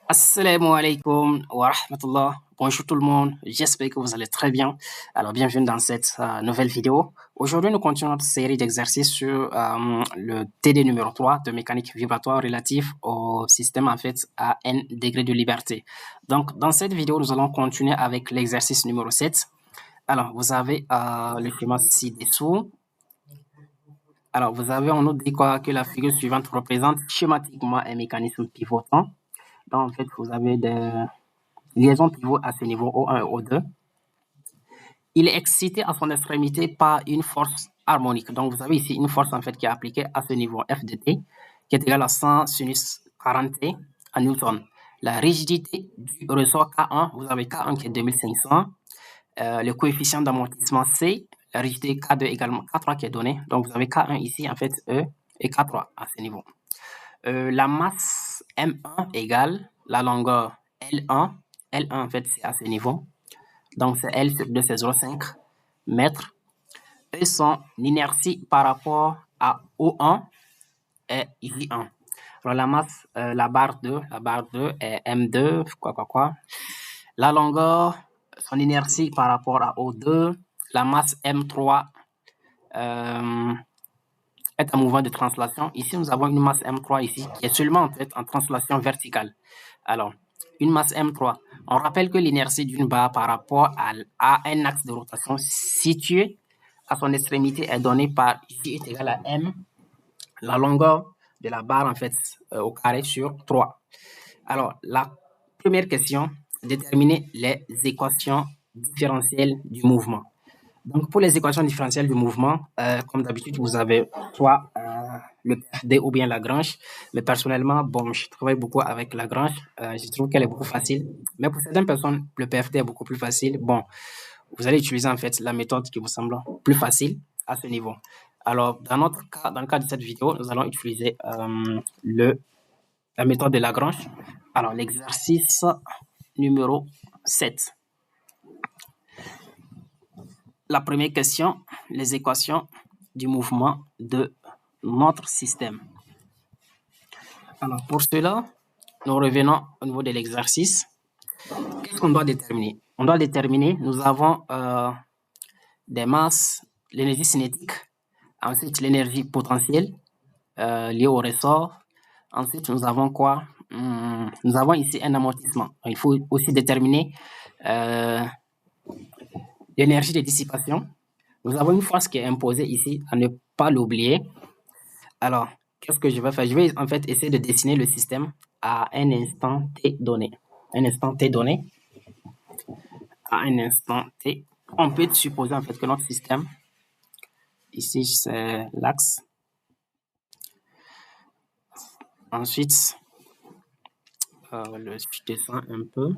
Assalamu alaikum wa rahmatullah. Bonjour tout le monde, j'espère que vous allez très bien. Alors, bienvenue dans cette nouvelle vidéo. Aujourd'hui, nous continuons notre série d'exercices sur le TD numéro 3 de mécanique vibratoire relatif au système en fait à n degrés de liberté. Donc, dans cette vidéo, nous allons continuer avec l'exercice numéro 7. Alors, vous avez le schéma ci-dessous. Alors, vous avez en outre dit quoi que la figure suivante représente schématiquement un mécanisme pivotant. Donc, en fait, vous avez des liaisons pivots à ce niveau O1 et O2. Il est excité à son extrémité par une force harmonique. Donc, vous avez ici une force en fait qui est appliquée à ce niveau F de T, qui est égale à 100 sinus 40 T en Newton. La rigidité du ressort K1, vous avez K1 qui est 2500. Le coefficient d'amortissement C, la rigidité K2 également K3 qui est donné. Donc, vous avez K1 ici, en fait, E et K3 à ce niveau. La masse M1 égale la longueur L1. L1, en fait, c'est à ce niveau. Donc, c'est L sur 2, c'est 0,5 mètres. Et son inertie par rapport à O1 est J1. Alors, la masse, la barre 2 est M2, quoi. La longueur, son inertie par rapport à O2, la masse M3 est un mouvement de translation. Ici, nous avons une masse M3 ici qui est seulement en fait en translation verticale. Alors, une masse M3. On rappelle que l'inertie d'une barre par rapport à un axe de rotation situé à son extrémité est donnée par J est égal à M, la longueur de la barre en fait au carré sur 3. Alors, la première question, déterminer les équations différentielles du mouvement. Donc, pour les équations différentielles du mouvement, comme d'habitude, vous avez soit le PFD ou bien Lagrange. Mais personnellement, bon, je travaille beaucoup avec Lagrange. Je trouve qu'elle est beaucoup facile. Mais pour certaines personnes, le PFD est beaucoup plus facile. Bon, vous allez utiliser en fait la méthode qui vous semble plus facile à ce niveau. Alors, dans notre cas, dans le cas de cette vidéo, nous allons utiliser la méthode de Lagrange. Alors, l'exercice numéro 7. La première question, les équations du mouvement de notre système. Alors, pour cela, nous revenons au niveau de l'exercice. Qu'est-ce qu'on doit déterminer? On doit déterminer, nous avons des masses, l'énergie cinétique, ensuite l'énergie potentielle liée au ressort. Ensuite, nous avons quoi? Nous avons ici un amortissement. Il faut aussi déterminer l'énergie de dissipation. Nous avons une force qui est imposée ici, à ne pas l'oublier. Alors, qu'est-ce que je vais faire? Je vais en fait essayer de dessiner le système à un instant T donné. Un instant T donné. À un instant T. On peut supposer en fait que notre système, ici c'est l'axe. Ensuite, je descends un peu.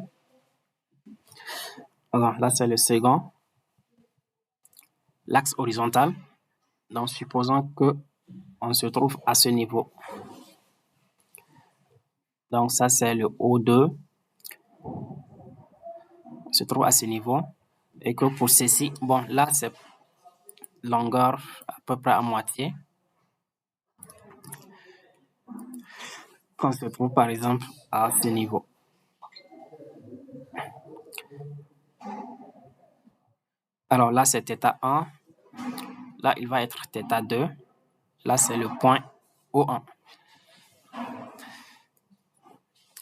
Alors là c'est le second. L'axe horizontal. Donc supposons que on se trouve à ce niveau. Donc ça c'est le O2. On se trouve à ce niveau. Et que pour ceci, bon là c'est longueur à peu près à moitié. Qu'on se trouve par exemple à ce niveau. Alors là c'est θ1. Là il va être θ2. Là c'est le point O1.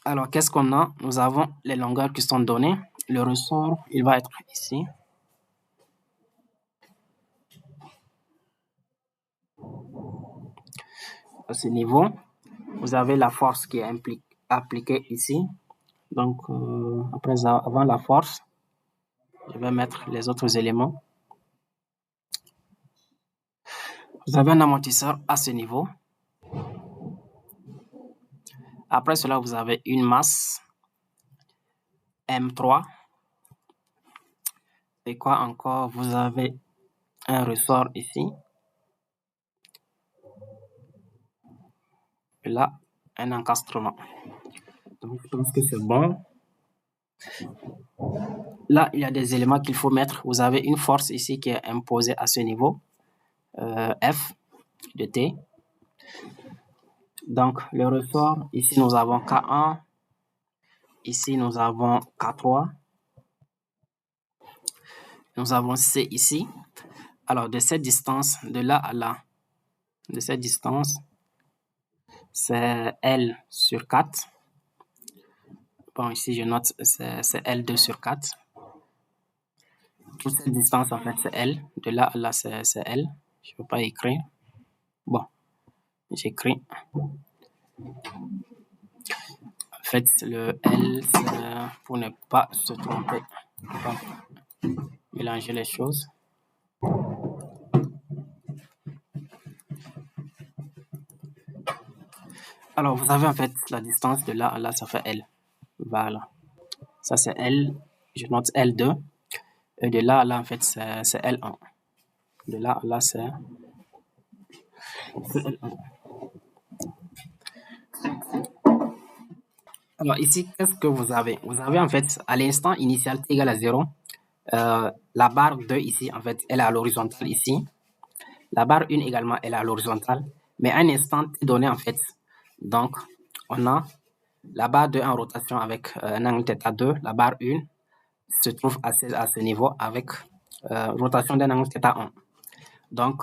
Alors qu'est-ce qu'on a? Nous avons les longueurs qui sont données. Le ressort, il va être ici. À ce niveau, vous avez la force qui est appliquée ici. Donc, avant la force, je vais mettre les autres éléments. Vous avez un amortisseur à ce niveau. Après cela, vous avez une masse M3. Et quoi encore? Vous avez un ressort ici. Et là, un encastrement. Donc, je pense que c'est bon. Là, il y a des éléments qu'il faut mettre. Vous avez une force ici qui est imposée à ce niveau. F de T. Donc, le ressort, ici, nous avons K1, Ici, nous avons K3. Nous avons C ici. Alors, de cette distance, de là à là, de cette distance, c'est L sur 4. Bon, ici, je note, c'est L2 sur 4. Toute cette distance, en fait, c'est L. De là à là, c'est L. Je ne peux pas écrire. Bon, j'écris. En fait, le L, c'est pour ne pas se tromper. Donc, mélanger les choses. Alors, vous avez en fait la distance de là à là, ça fait L. Voilà. Ça, c'est L. Je note L2. Et de là à là, en fait, c'est L1. De là à là, c'est L1. Alors, ici, qu'est-ce que vous avez? Vous avez en fait, à l'instant initial t égale à 0, la barre 2 ici, en fait, elle est à l'horizontale ici. La barre 1 également, elle est à l'horizontale. Mais à un instant t donné, en fait, donc, on a la barre 2 en rotation avec un angle θ2. La barre 1 se trouve à ce niveau avec rotation d'un angle θ1. Donc,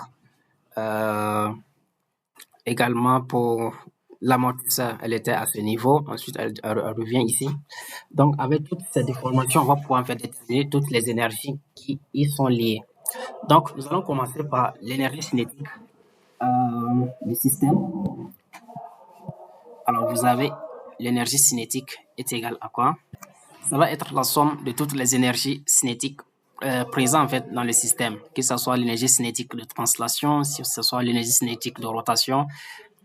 également pour l'amortisseur, elle était à ce niveau. Ensuite, elle revient ici. Donc, avec toutes ces déformations, on va pouvoir en fait déterminer toutes les énergies qui y sont liées. Donc, nous allons commencer par l'énergie cinétique du système. Alors, vous avez l'énergie cinétique est égale à quoi? Ça va être la somme de toutes les énergies cinétiques présentes en fait dans le système, que ce soit l'énergie cinétique de translation, que ce soit l'énergie cinétique de rotation,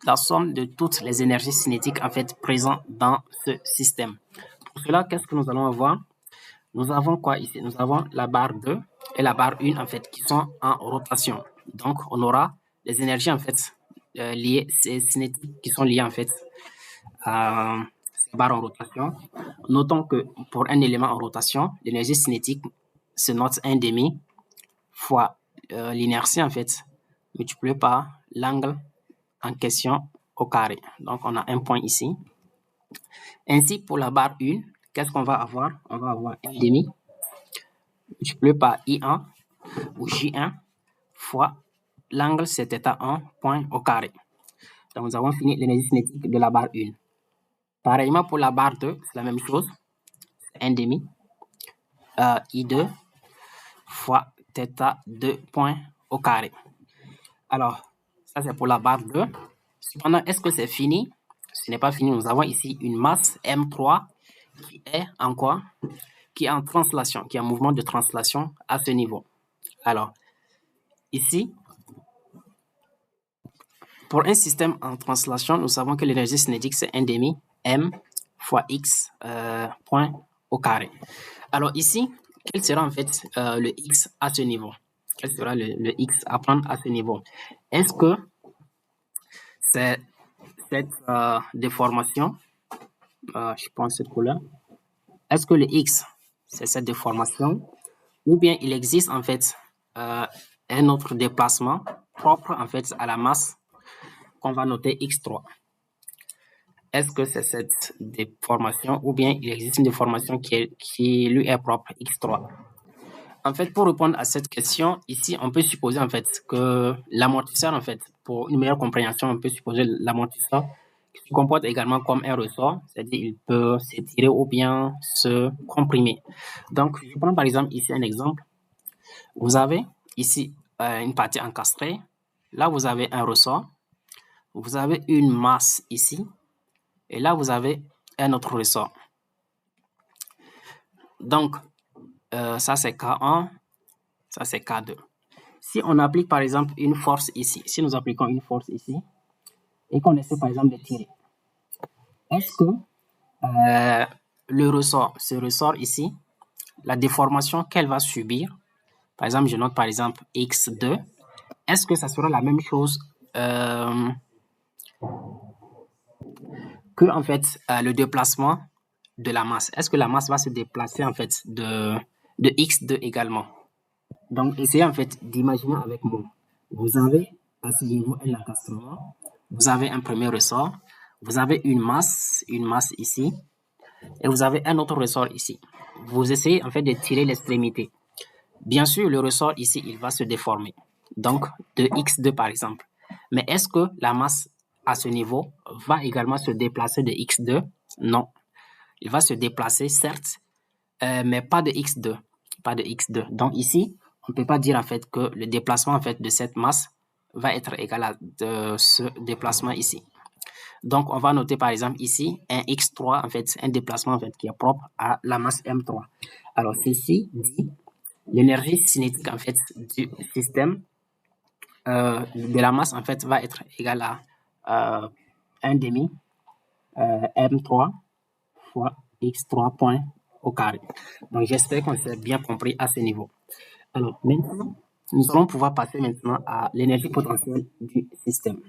la somme de toutes les énergies cinétiques en fait présentes dans ce système. Pour cela, qu'est-ce que nous allons avoir? Nous avons quoi ici? Nous avons la barre 2 et la barre 1 en fait qui sont en rotation. Donc, on aura les énergies en fait liées, cinétiques qui sont liées en fait à barre en rotation. Notons que pour un élément en rotation, l'énergie cinétique se note 1,5 fois l'inertie en fait multiplié par l'angle en question au carré. Donc, on a un point ici. Ainsi, pour la barre 1, qu'est-ce qu'on va avoir? On va avoir 1,5 multiplié par I1 ou J1 fois l'angle c'est θ1 point au carré. Donc, nous avons fini l'énergie cinétique de la barre 1. Pareillement pour la barre 2, c'est la même chose. 1,5 I2 fois θ2 point au carré. Alors, ça c'est pour la barre 2. Cependant, est-ce que c'est fini? Ce n'est pas fini. Nous avons ici une masse M3 qui est en quoi? Qui est en translation, qui est en mouvement de translation à ce niveau. Alors, ici, pour un système en translation, nous savons que l'énergie cinétique, c'est 1,5 M fois X point au carré. Alors ici, quel sera en fait le X à ce niveau? Quel sera le X à prendre à ce niveau? Est-ce que c'est cette déformation, je prends cette couleur, est-ce que le X, c'est cette déformation, ou bien il existe en fait un autre déplacement propre en fait à la masse qu'on va noter X3? Est-ce que c'est cette déformation ou bien il existe une déformation qui lui est propre, X3? En fait, pour répondre à cette question, ici, on peut supposer en fait que l'amortisseur, en fait, pour une meilleure compréhension, on peut supposer l'amortisseur qui se comporte également comme un ressort, c'est-à-dire il peut s'étirer ou bien se comprimer. Donc, je prends par exemple ici un exemple. Vous avez ici une partie encastrée. Là, vous avez un ressort. Vous avez une masse ici. Et là, vous avez un autre ressort. Donc, ça c'est K1, ça c'est K2. Si on applique par exemple une force ici, si nous appliquons une force ici, et qu'on essaie par exemple de tirer, est-ce que le ressort, ce ressort ici, la déformation qu'elle va subir, par exemple, je note par exemple X2, est-ce que ça sera la même chose que en fait le déplacement de la masse? Est-ce que la masse va se déplacer en fait de X2 également? Donc, essayez en fait d'imaginer avec moi. Vous avez à ce niveau un encastrement, vous avez un premier ressort, vous avez une masse ici, et vous avez un autre ressort ici. Vous essayez en fait de tirer l'extrémité. Bien sûr, le ressort ici, il va se déformer. Donc, de x2 par exemple. Mais est-ce que la masse à ce niveau va également se déplacer de x2? Non. Il va se déplacer, certes, mais pas de x2. Pas de x2. Donc ici, on ne peut pas dire en fait que le déplacement en fait de cette masse va être égal à ce déplacement ici. Donc, on va noter par exemple ici un x3, en fait, un déplacement en fait qui est propre à la masse m3. Alors, ceci dit, l'énergie cinétique en fait du système de la masse en fait va être égale à 1 demi m3 fois x3 point au carré. Donc, j'espère qu'on s'est bien compris à ce niveau. Alors, maintenant, nous allons pouvoir passer maintenant à l'énergie potentielle du système.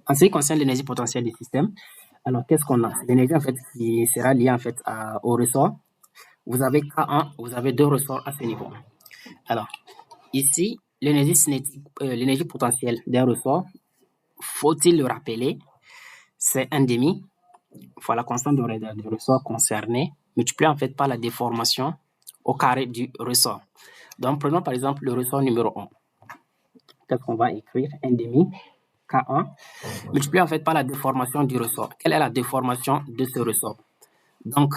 En ce qui concerne l'énergie potentielle du système, alors qu'est-ce qu'on a? L'énergie en fait qui sera liée en fait au ressort. Vous avez K1, vous avez deux ressorts à ce niveau. Alors, ici, l'énergie cinétique, l'énergie potentielle d'un ressort, faut-il le rappeler, c'est 1 demi fois la constante de raideur du ressort concerné, multiplié en fait par la déformation au carré du ressort. Donc, prenons par exemple le ressort numéro 1. Qu'est-ce qu'on va écrire? 1 demi K1 multiplié en fait par la déformation du ressort. Quelle est la déformation de ce ressort? Donc,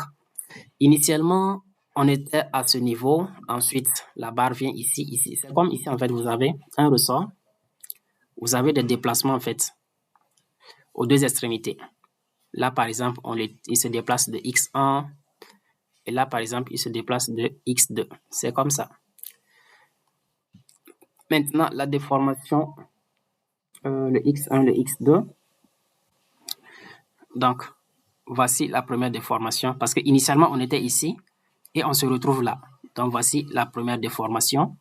initialement, on était à ce niveau. Ensuite, la barre vient ici, ici. C'est comme ici, en fait, vous avez un ressort. Vous avez des déplacements, en fait, aux deux extrémités. Là, par exemple, il se déplace de x1. Et là, par exemple, il se déplace de x2. C'est comme ça. Maintenant, la déformation, le x1, le x2. Donc, voici la première déformation. Parce qu'initialement, on était ici et on se retrouve là. Donc, voici la première déformation.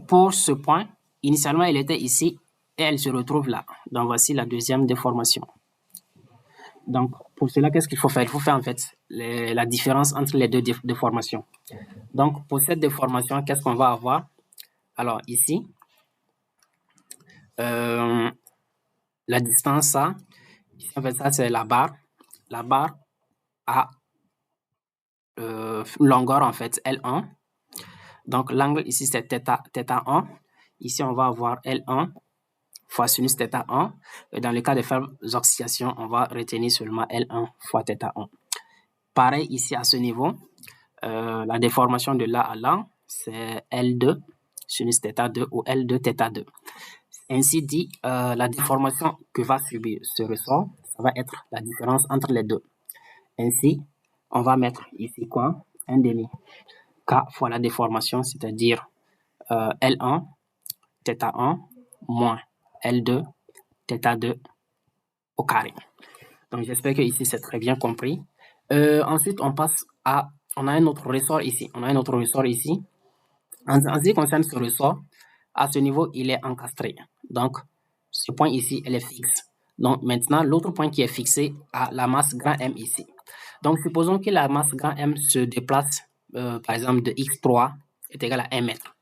Pour ce point, initialement, elle était ici et elle se retrouve là. Donc, voici la deuxième déformation. Donc, pour cela, qu'est-ce qu'il faut faire? Il faut faire en fait la différence entre les deux déformations. Donc, pour cette déformation, qu'est-ce qu'on va avoir? Alors, ici, la distance, ça, ici, en fait, ça, c'est la barre. La barre a longueur, en fait, L1. Donc, l'angle ici, c'est θ1. Ici, on va avoir L1 fois sinus θ1. Et dans le cas de faible oxydation, on va retenir seulement L1 fois θ1. Pareil ici à ce niveau, la déformation de là à là, c'est L2 sinus θ2 ou L2 θ2. Ainsi dit, la déformation que va subir ce ressort, ça va être la différence entre les deux. Ainsi, on va mettre ici quoi? 1 demi K fois la déformation, c'est-à-dire L1 θ1 moins L2 θ2 au carré. Donc, j'espère que ici, c'est très bien compris. Ensuite, on passe à... On a un autre ressort ici. En ce qui concerne ce ressort, à ce niveau, il est encastré. Donc, ce point ici, elle est fixe. Donc, maintenant, l'autre point qui est fixé à la masse grand M ici. Donc, supposons que la masse grand M se déplace, par exemple, de x3 est égal à 1 mètre.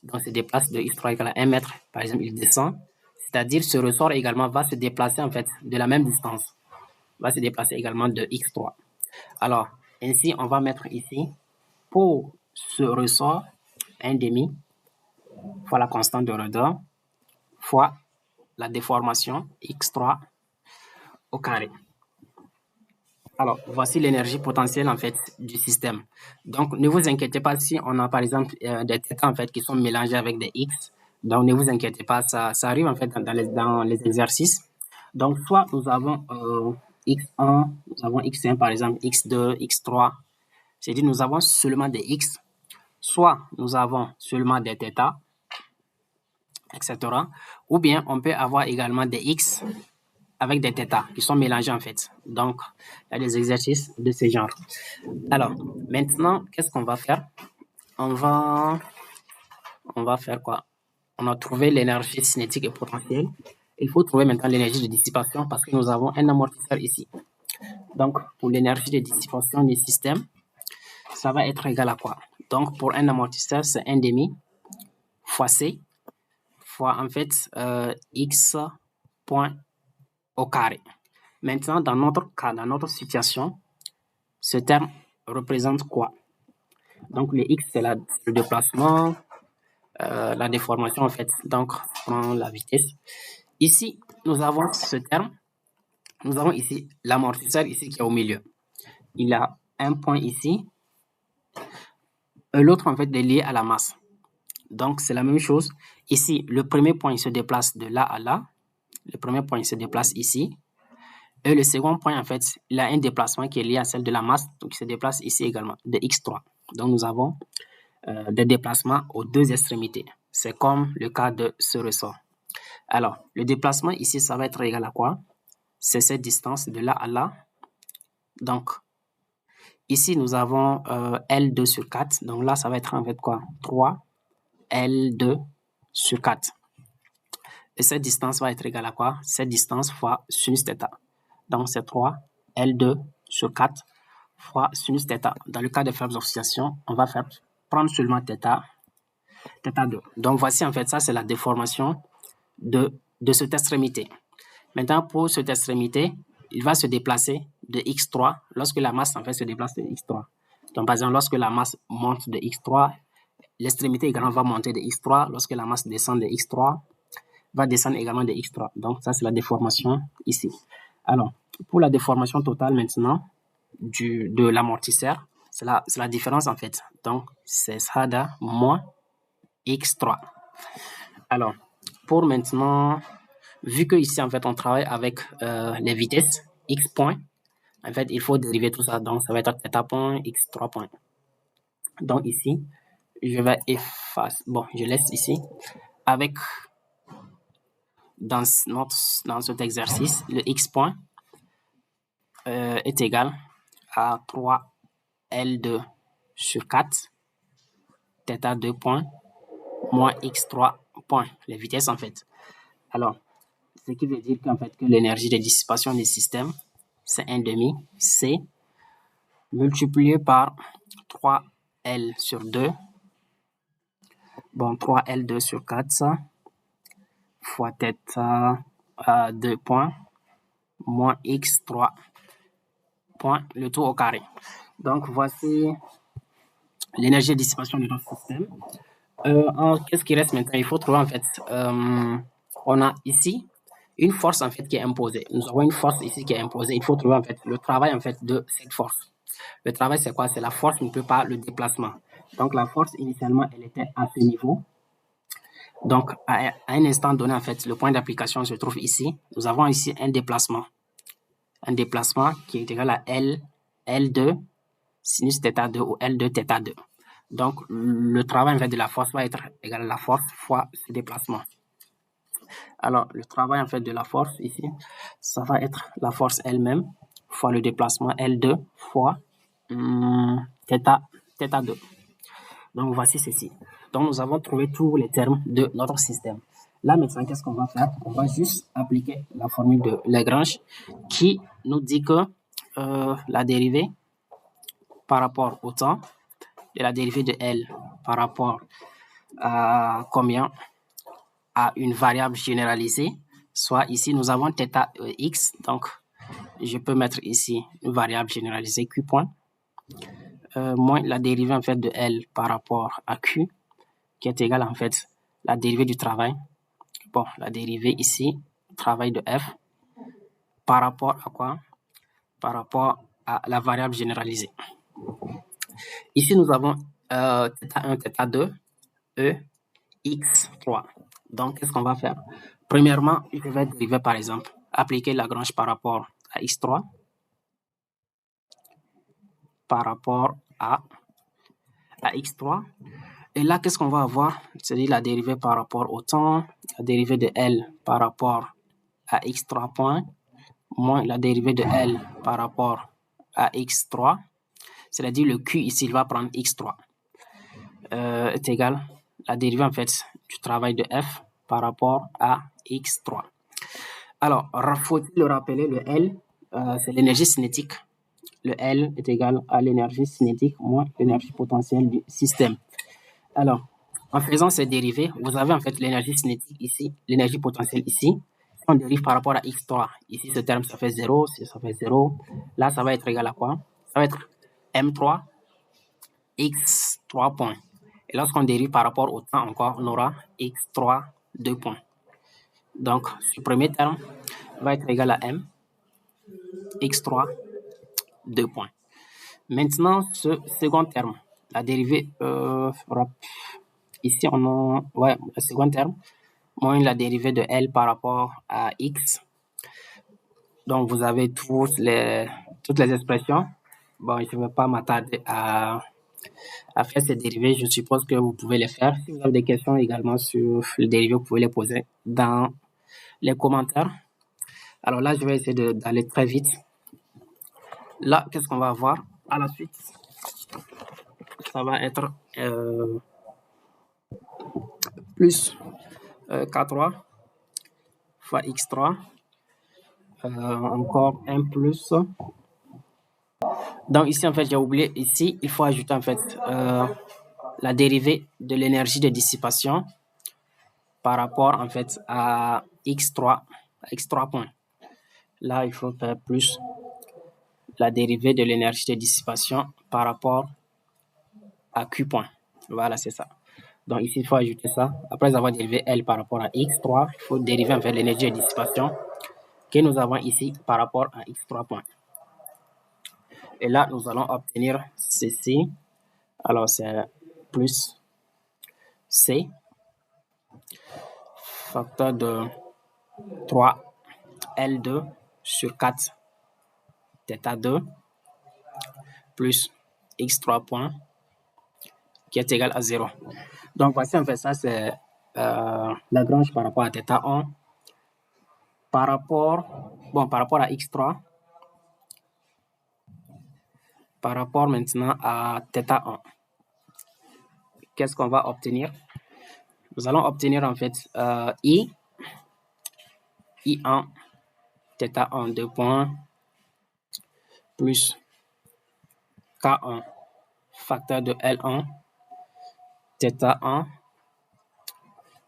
Donc, se déplace de x3 égale à 1 mètre. Par exemple, il descend. C'est-à-dire, ce ressort également va se déplacer, en fait, de la même distance. Va se déplacer également de x3. Alors, ainsi, on va mettre ici, pour ce ressort, 1 demi fois la constante de raideur fois la déformation x3 au carré. Alors, voici l'énergie potentielle en fait du système. Donc, ne vous inquiétez pas si on a par exemple des θ en fait qui sont mélangés avec des x. Donc, ne vous inquiétez pas, ça arrive en fait dans les exercices. Donc, soit nous avons x1, nous avons x1 par exemple, x2, x3. C'est-à-dire nous avons seulement des x. Soit nous avons seulement des θ, etc. Ou bien on peut avoir également des x avec des θ qui sont mélangés en fait. Donc, il y a des exercices de ce genre. Alors, maintenant, qu'est-ce qu'on va faire? On va faire quoi? On a trouvé l'énergie cinétique et potentielle. Il faut trouver maintenant l'énergie de dissipation parce que nous avons un amortisseur ici. Donc, pour l'énergie de dissipation du système, ça va être égal à quoi? Donc, pour un amortisseur, c'est 1 demi fois C fois en fait x point au carré. Maintenant, dans notre cas, dans notre situation, ce terme représente quoi? Donc, le x, c'est le déplacement, la déformation, en fait. Donc, on prend la vitesse. Ici, nous avons ce terme. Nous avons ici l'amortisseur ici qui est au milieu. Il a un point ici. Et l'autre, en fait, est lié à la masse. Donc, c'est la même chose. Ici, le premier point, il se déplace de là à là. Le premier point, il se déplace ici. Et le second point, en fait, il a un déplacement qui est lié à celle de la masse. Donc, il se déplace ici également, de x3. Donc, nous avons des déplacements aux deux extrémités. C'est comme le cas de ce ressort. Alors, le déplacement ici, ça va être égal à quoi? C'est cette distance de là à là. Donc, ici, nous avons L2 sur 4. Donc là, ça va être en fait quoi? 3 L2 sur 4. Et cette distance va être égale à quoi? Cette distance fois sinus θ. Donc, c'est 3 L2 sur 4 fois sinus θ. Dans le cas de faibles oscillations, on va prendre seulement θ2. Donc, voici en fait ça, c'est la déformation de cette extrémité. Maintenant, pour cette extrémité, il va se déplacer de x3 lorsque la masse en fait se déplace de x3. Donc, par exemple, lorsque la masse monte de x3, l'extrémité également va monter de x3. Lorsque la masse descend de x3, va descendre également de x3. Donc, ça, c'est la déformation ici. Alors, pour la déformation totale maintenant de l'amortisseur, c'est la différence en fait. Donc, c'est ça de moins x3. Alors, pour maintenant, vu que ici en fait on travaille avec les vitesses x point, en fait il faut dériver tout ça. Donc, ça va être θ point, x3 point. Donc, ici, je vais effacer. Bon, je laisse ici. Avec, dans cet exercice, le x point est égal à 3 L2 sur 4 θ2 point moins x3 point, les vitesses en fait. Alors, ce qui veut dire qu'en fait que l'énergie de dissipation du système, c'est 1 demi C multiplié par 3L sur 2. Bon, 3L2 sur 4, ça, fois θ2 points, moins x3 points, le tout au carré. Donc, voici l'énergie de dissipation de notre système. Qu'est-ce qui reste maintenant? Il faut trouver, en fait, on a ici une force, en fait, qui est imposée. Nous avons une force ici qui est imposée. Il faut trouver, en fait, le travail, en fait, de cette force. Le travail, c'est quoi? C'est la force, ne peut pas le déplacement. Donc, la force, initialement, elle était à ce niveau. Donc, à un instant donné, en fait, le point d'application se trouve ici. Nous avons ici un déplacement. Un déplacement qui est égal à L2 sinus θ2 ou L2 θ2. Donc, le travail en fait, de la force va être égal à la force fois ce déplacement. Alors, le travail en fait de la force ici, ça va être la force elle-même fois le déplacement L2 fois θ2. Donc, voici ceci. Donc, nous avons trouvé tous les termes de notre système. Là, maintenant, qu'est-ce qu'on va faire? On va juste appliquer la formule de Lagrange qui nous dit que la dérivée par rapport au temps de la dérivée de L par rapport à combien? À une variable généralisée. Soit ici, nous avons θx. Donc, je peux mettre ici une variable généralisée Q point. Moins la dérivée en fait de L par rapport à Q, qui est égale en fait la dérivée du travail. Bon, la dérivée ici, travail de F, par rapport à quoi? Par rapport à la variable généralisée. Ici, nous avons θ1, θ2, E, x3. Donc, qu'est-ce qu'on va faire? Premièrement, je vais dériver par exemple, appliquer Lagrange par rapport à x3, par rapport à x3. Et là, qu'est-ce qu'on va avoir? C'est-à-dire la dérivée par rapport au temps, la dérivée de L par rapport à x3 point, moins la dérivée de L par rapport à x3. C'est-à-dire le Q ici, il va prendre x3. Est égal la dérivée en fait du travail de F par rapport à x3. Alors, faut-il le rappeler, le L, c'est l'énergie cinétique. Le L est égal à l'énergie cinétique moins l'énergie potentielle du système. Alors, en faisant ces dérivés, vous avez en fait l'énergie cinétique ici, l'énergie potentielle ici. On dérive par rapport à x3. Ici, ce terme, ça fait 0, ça fait 0. Là, ça va être égal à quoi? Ça va être M3 x 3 points. Et lorsqu'on dérive par rapport au temps encore, on aura x3 2 points. Donc, ce premier terme va être égal à m x3 2 points. Maintenant, ce second terme, la dérivée, ici on a, le second terme, moins la dérivée de L par rapport à X. Donc, vous avez toutes les expressions. Bon, je ne vais pas m'attarder à faire ces dérivés. Je suppose que vous pouvez les faire. Si vous avez des questions également sur les dérivés, vous pouvez les poser dans les commentaires. Alors là, je vais essayer d'aller très vite. Là, qu'est-ce qu'on va avoir à la suite? Ça va être plus K3 fois X3, encore 1 plus. Donc ici, en fait, j'ai oublié, ici, il faut ajouter en fait la dérivée de l'énergie de dissipation par rapport en fait à X3 points. Là, il faut faire plus la dérivée de l'énergie de dissipation par rapport à Q point. Voilà, c'est ça. Donc ici, il faut ajouter ça. Après avoir dérivé L par rapport à X3, il faut dériver en fait l'énergie de dissipation que nous avons ici par rapport à X3 points. Et là, nous allons obtenir ceci. Alors, c'est plus C, facteur de 3L2 sur 4 θ2 plus X3 points qui est égal à 0. Donc, voici en fait ça, c'est Lagrange par rapport à θ1. Par rapport à X3, par rapport maintenant à θ1. Qu'est-ce qu'on va obtenir? Nous allons obtenir en fait I1 θ1 2 points plus K1 facteur de L1 θ1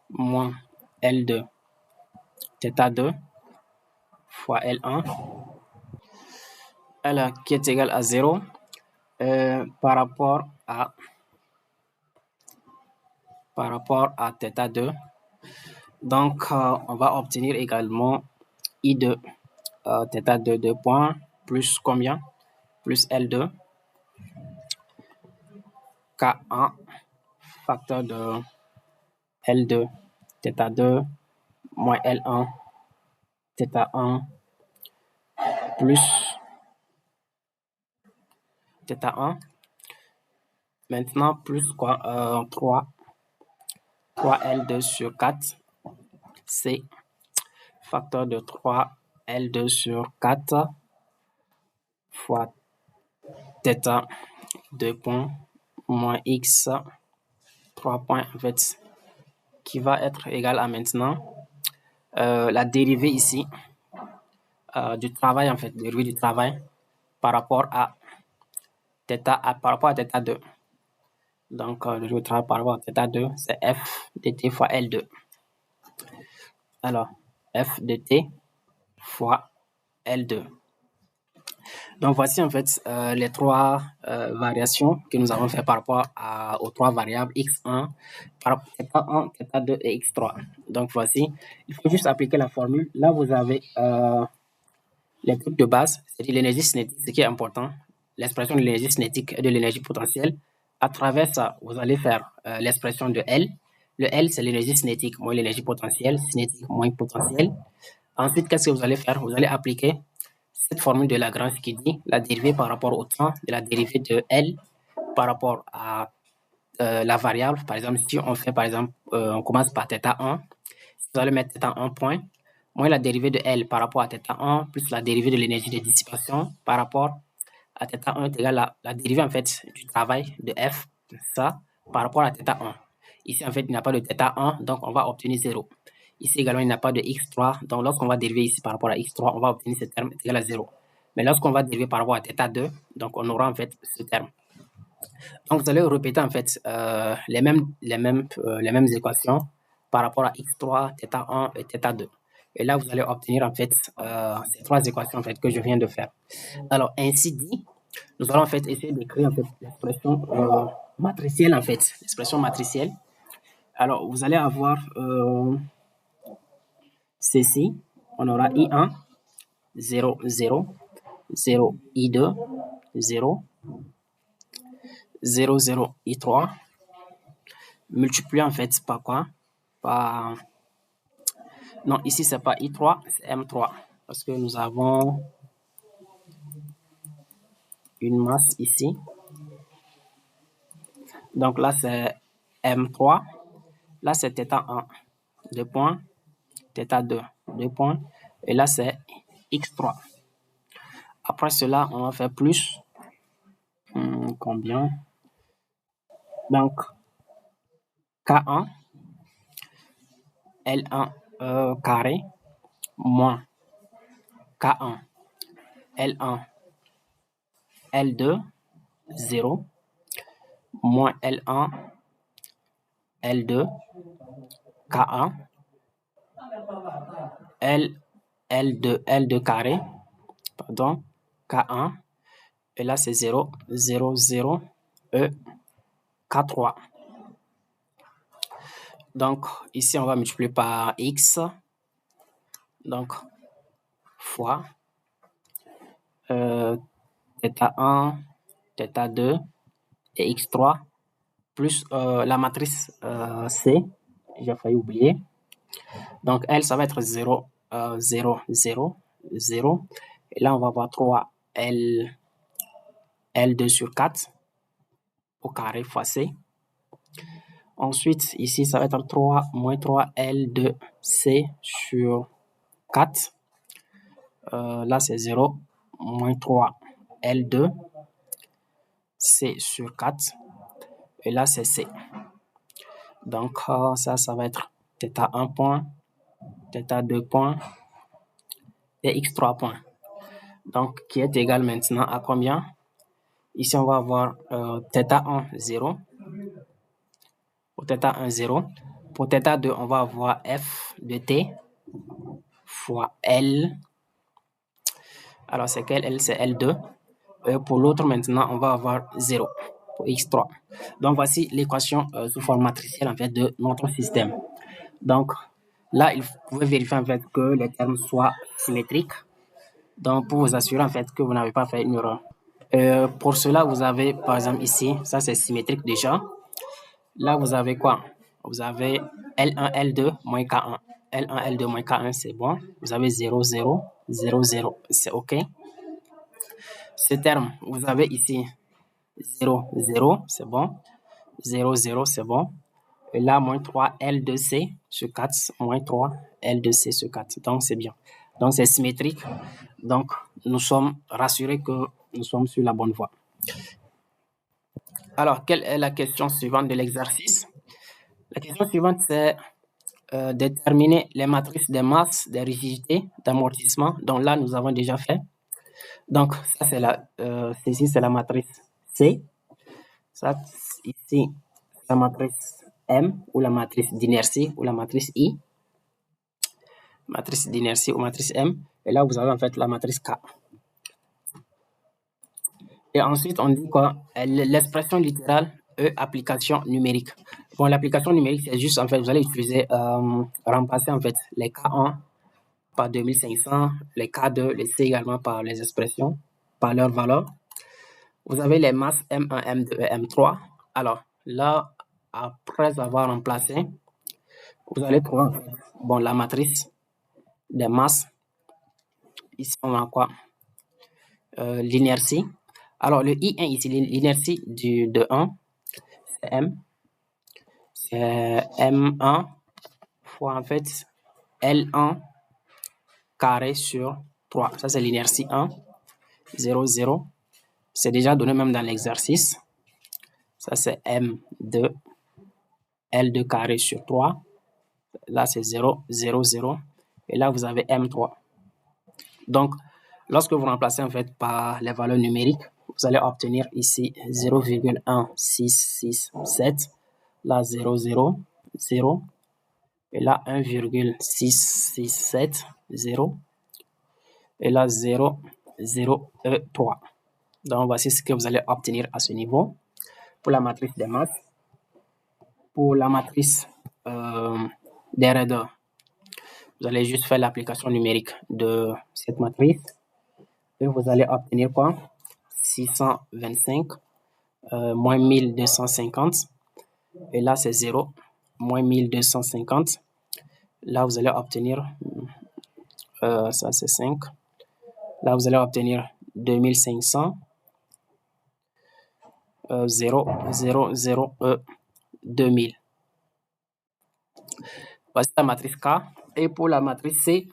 moins L2 θ2 fois L1 L qui est égal à 0 par rapport à θ2. Donc, on va obtenir également I2 θ2 2 points plus combien? Plus L2 K1 facteur de L2 θ2 moins L1 θ1 plus θ1. Maintenant, plus quoi? 3L2 sur 4 C facteur de 3L2 sur 4 fois θ 2 points moins X 3 points en fait qui va être égal à maintenant la dérivée ici du travail en fait, dérivée du travail par rapport à θ2. Donc le travail par rapport à θ2 c'est F de T fois L2. Alors F de T fois L2. Donc voici en fait les trois variations que nous avons fait par rapport aux trois variables x1, θ1, θ2 et x3. Donc voici, il faut juste appliquer la formule. Là vous avez les trucs de base, c'est-à-dire l'énergie cinétique, ce qui est important, l'expression de l'énergie cinétique et de l'énergie potentielle. À travers ça, vous allez faire l'expression de L. Le L, c'est l'énergie cinétique moins l'énergie potentielle, cinétique moins potentielle. Ensuite, qu'est-ce que vous allez faire? Vous allez appliquer cette formule de Lagrange qui dit la dérivée par rapport au temps de la dérivée de L par rapport à la variable. Par exemple, si on fait, par exemple, on commence par θ1, vous allez mettre θ1 point, moins la dérivée de L par rapport à θ1, plus la dérivée de l'énergie de dissipation par rapport à θ1 est égal à la dérivée, en fait, du travail de F, ça, par rapport à θ1. Ici, en fait, il n'y a pas de θ1, donc on va obtenir 0. Ici également, il n'y a pas de x3. Donc, lorsqu'on va dériver ici par rapport à x3, on va obtenir ce terme égal à 0. Mais lorsqu'on va dériver par rapport à θ2, donc on aura en fait ce terme. Donc, vous allez répéter en fait les mêmes équations par rapport à x3, θ1 et θ2. Et là, vous allez obtenir en fait ces trois équations en fait que je viens de faire. Alors, ainsi dit, nous allons en fait essayer d'écrire en fait l'expression matricielle en fait, l'expression matricielle. Alors, vous allez avoir ceci, on aura I1, 0, 0, 0, I2, 0, 0, 0, I3, multiplié en fait par quoi? Par... Non, ici c'est pas I3, c'est M3, parce que nous avons une masse ici. Donc là c'est M3, là c'est θ1, 2 points, θ2, 2 points, et là c'est X3. Après cela, on va faire plus. Combien? Donc, K1, L1 carré, moins K1, L1, L2, 0, moins L1, L2, K1, L2, L2 carré, pardon, K1, et là c'est 0, 0, 0, E, K3. Donc, ici, on va multiplier par X, donc, fois θ1, θ2 et X3, plus la matrice C, j'ai failli oublier. Donc, elle, ça va être 0, 0, 0, 0. Et là, on va avoir 3 L2 sur 4 au carré fois C. Ensuite, ici, ça va être 3 moins 3 L2C sur 4. Là, c'est 0 moins 3 L2 C sur 4. Et là, c'est C. Donc, ça va être θ1 point, θ2 point et X3 point. Donc, qui est égal maintenant à combien? Ici, on va avoir θ1, 0. Pour θ1, 0. Pour θ2, on va avoir F de T fois L. Alors, c'est quel L? C'est L2. Et pour l'autre, maintenant, on va avoir 0 pour X3. Donc, voici l'équation sous forme matricielle, en fait, de notre système. Donc, là, il faut vérifier, en fait, que les termes soient symétriques. Donc, pour vous assurer, en fait, que vous n'avez pas fait une erreur. Pour cela, vous avez, par exemple, ici, ça, c'est symétrique déjà. Là, vous avez quoi? Vous avez L1, L2, moins K1. L1, L2, moins K1, c'est bon. Vous avez 0, 0, 0, 0, c'est OK. Ce terme, vous avez ici 0, 0, c'est bon. 0, 0, c'est bon. Et là, moins 3 L2C sur 4, moins 3 L2C sur 4. Donc, c'est bien. Donc, c'est symétrique. Donc, nous sommes rassurés que nous sommes sur la bonne voie. Alors, quelle est la question suivante de l'exercice? La question suivante, c'est déterminer les matrices des masses, des rigidités, d'amortissement. Donc là, nous avons déjà fait. Donc, ça, c'est ceci, c'est la matrice C. Ça, ici, la matrice M ou la matrice d'inertie ou la matrice I. Matrice d'inertie ou matrice M. Et là, vous avez en fait la matrice K. Et ensuite, on dit quoi? L'expression littérale E, application numérique. Bon, l'application numérique, c'est juste, en fait, vous allez utiliser, remplacer, en fait, les K1 par 2500, les K2, les C également par les expressions, par leur valeur. Vous avez les masses M1, M2 et M3. Alors, là, après avoir remplacé, vous allez trouver, bon, la matrice des masses. Ici, on a quoi? L'inertie. Alors, le I1 ici, l'inertie de 1, c'est M. C'est M1 fois, en fait, L1 carré sur 3. Ça, c'est l'inertie 1. 0, 0. C'est déjà donné même dans l'exercice. Ça, c'est M2, L2 carré sur 3. Là, c'est 0, 0, 0. Et là, vous avez M3. Donc, lorsque vous remplacez en fait par les valeurs numériques, vous allez obtenir ici 0,1667. Là, 0, 0, 0. Et là, 1,667, 0. Et là, 0, 0, 3. Donc, voici ce que vous allez obtenir à ce niveau. Pour la matrice des masses, pour la matrice des raideurs, vous allez juste faire l'application numérique de cette matrice et vous allez obtenir quoi? 625 moins 1250. Et là, c'est 0, moins 1250. Là, vous allez obtenir, ça c'est 5. Là, vous allez obtenir 2500, 0, 0, 0, 2000. Voici la matrice K. Et pour la matrice C,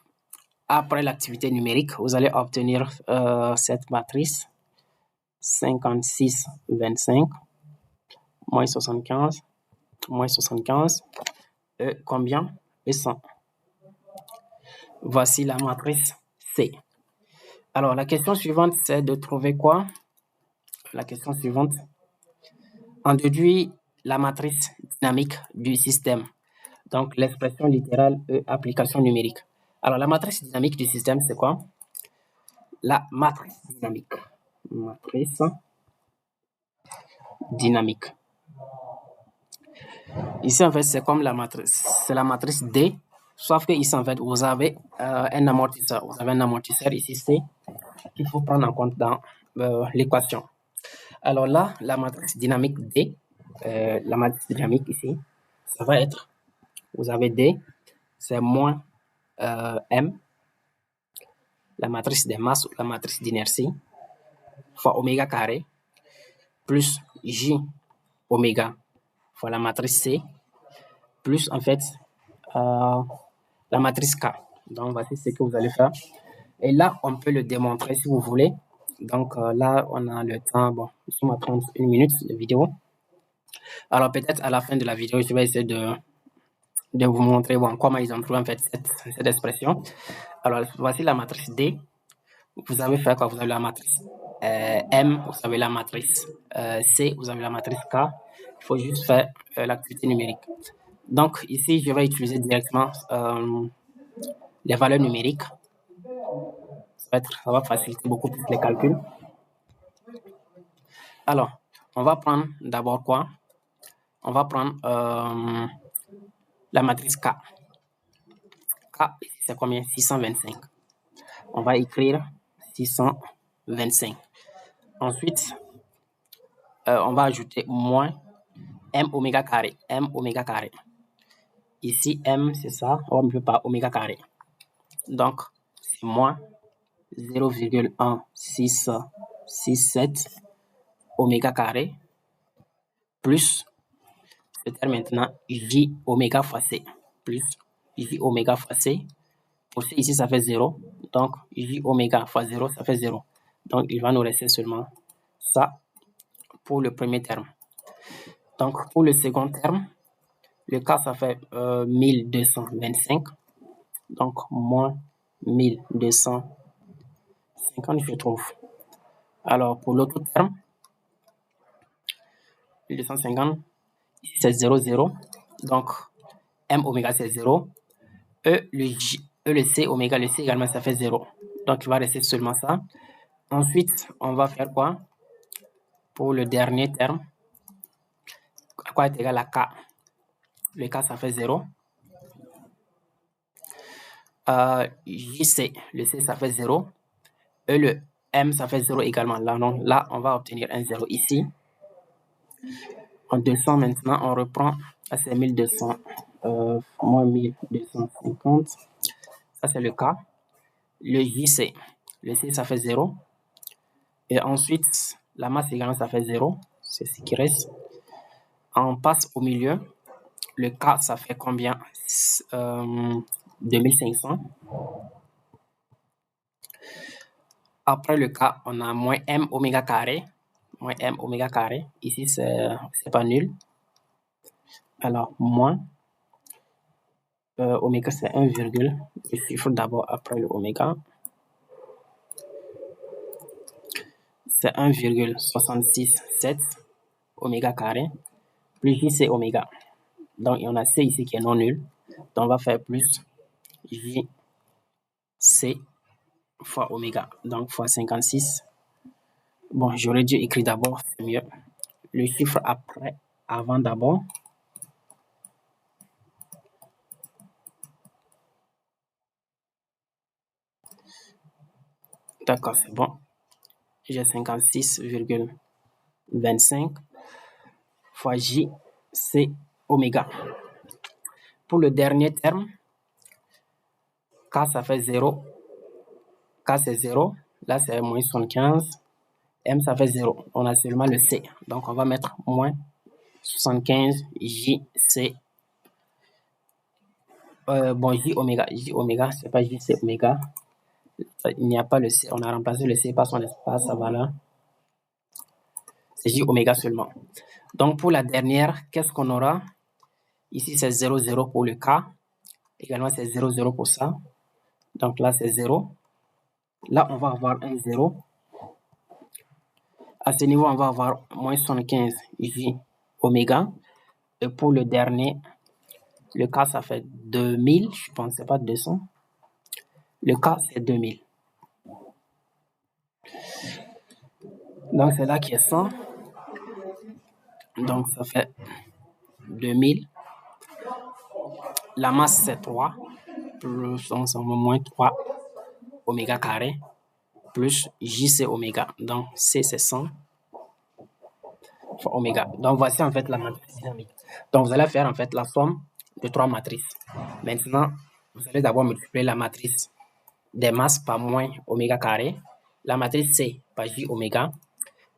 après l'activité numérique, vous allez obtenir cette matrice 56, 25, moins 75, moins 75, et combien? Et 100. Voici la matrice C. Alors, la question suivante, c'est de trouver quoi? La question suivante. On déduit la matrice dynamique du système. Donc, l'expression littérale et application numérique. Alors, la matrice dynamique du système, c'est quoi? La matrice dynamique. Matrice dynamique. Ici, en fait, c'est comme la matrice. C'est la matrice D. Sauf que ici, en fait, vous avez un amortisseur. Vous avez un amortisseur ici, C, qu'il faut prendre en compte dans l'équation. Alors là, la matrice dynamique D, la matrice dynamique ici, ça va être, vous avez D, c'est moins M, la matrice des masses ou la matrice d'inertie, fois oméga carré, plus J oméga fois la matrice C, plus en fait la matrice K. Donc voici ce que vous allez faire. Et là, on peut le démontrer si vous voulez. Donc là, on a le temps. Bon, nous sommes à 31 minutes de vidéo. Alors peut-être à la fin de la vidéo, je vais essayer de vous montrer comment ils ont trouvé en fait cette expression. Alors voici la matrice D. Vous avez fait quoi? Vous avez la matrice M, vous avez la matrice C, vous avez la matrice K. Il faut juste faire l'activité numérique. Donc ici, je vais utiliser directement les valeurs numériques. Ça va faciliter beaucoup plus les calculs. Alors, on va prendre d'abord quoi? On va prendre la matrice K. K, ici, c'est combien? 625. On va écrire 625. Ensuite, on va ajouter moins M oméga carré. M oméga carré. Ici, M, c'est ça. On ne peut pas oméga carré. Donc, c'est moins 0,1667 oméga carré plus, ce terme maintenant, J oméga fois C. Plus J oméga fois C. Pour C, ici, ça fait 0. Donc, J oméga fois 0, ça fait 0. Donc, il va nous rester seulement ça pour le premier terme. Donc, pour le second terme, le cas, ça fait 1225. Donc, moins 1250, je trouve. Alors, pour l'autre terme, 1250, ici, c'est 0, 0. Donc, M oméga, c'est 0. Le C oméga, le C également, ça fait 0. Donc, il va rester seulement ça. Ensuite, on va faire quoi? Pour le dernier terme, à quoi est égal à K? Le K, ça fait 0. JC, le C, ça fait 0. Et le M, ça fait 0 également. Là, non, là, on va obtenir un 0 ici. On descend maintenant, on reprend à ces 1200, moins 1250. Ça, c'est le K. Le JC, le C, ça fait 0. Et ensuite, la masse également, ça fait 0. C'est ce qui reste. On passe au milieu. Le K, ça fait combien? 2500. Après le K, on a moins M oméga carré. Moins M oméga carré. Ici, c'est pas nul. Alors, moins oméga, c'est 1, le chiffre d'abord après le oméga. C'est 1,667 oméga carré. Plus J, c'est oméga. Donc, il y en a C ici qui est non nul. Donc, on va faire plus J, C fois oméga. Donc, fois 56 Bon, j'aurais dû écrire d'abord, c'est mieux. Le chiffre après, avant d'abord. D'accord, c'est bon. J'ai 56,25 fois J, c'est oméga. Pour le dernier terme, K ça fait 0. K c'est 0. Là c'est moins 75. M ça fait 0. On a seulement le C. Donc on va mettre moins 75 J, C. Bon, J oméga, c'est pas J, C oméga. Il n'y a pas le C. On a remplacé le C par son espace, sa valeur. C'est J oméga seulement. Donc pour la dernière, qu'est-ce qu'on aura? Ici c'est 0, 0 pour le K. Également c'est 0, 0 pour ça. Donc là c'est 0. Là on va avoir un 0. À ce niveau on va avoir moins 75 J oméga. Et pour le dernier, le K ça fait 2000. Je pense c'est pas 200. Le K c'est 2000. Donc c'est là qui est 100. Donc ça fait 2000. La masse c'est 3. Plus moins 3 oméga carré. Plus J c'est oméga. Donc C c'est 100 fois oméga. Donc voici en fait la matrice dynamique. Donc vous allez faire en fait la somme de 3 matrices. Maintenant, vous allez d'abord multiplier la matrice des masses par moins oméga carré. La matrice C par J oméga.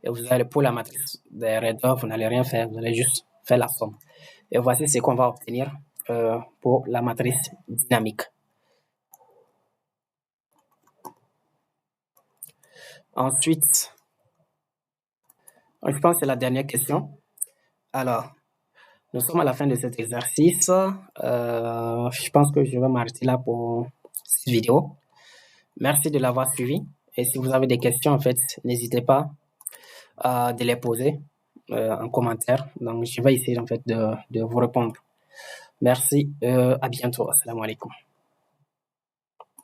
Et vous allez, pour la matrice des raideurs, vous n'allez rien faire, vous allez juste faire la somme. Et voici ce qu'on va obtenir pour la matrice dynamique. Ensuite, je pense que c'est la dernière question. Alors, nous sommes à la fin de cet exercice. Je pense que je vais m'arrêter là pour cette vidéo. Merci de l'avoir suivi. Et si vous avez des questions, en fait, n'hésitez pas de les poser en commentaire. Donc, je vais essayer en fait de vous répondre. Merci. À bientôt. Assalamu alaikum.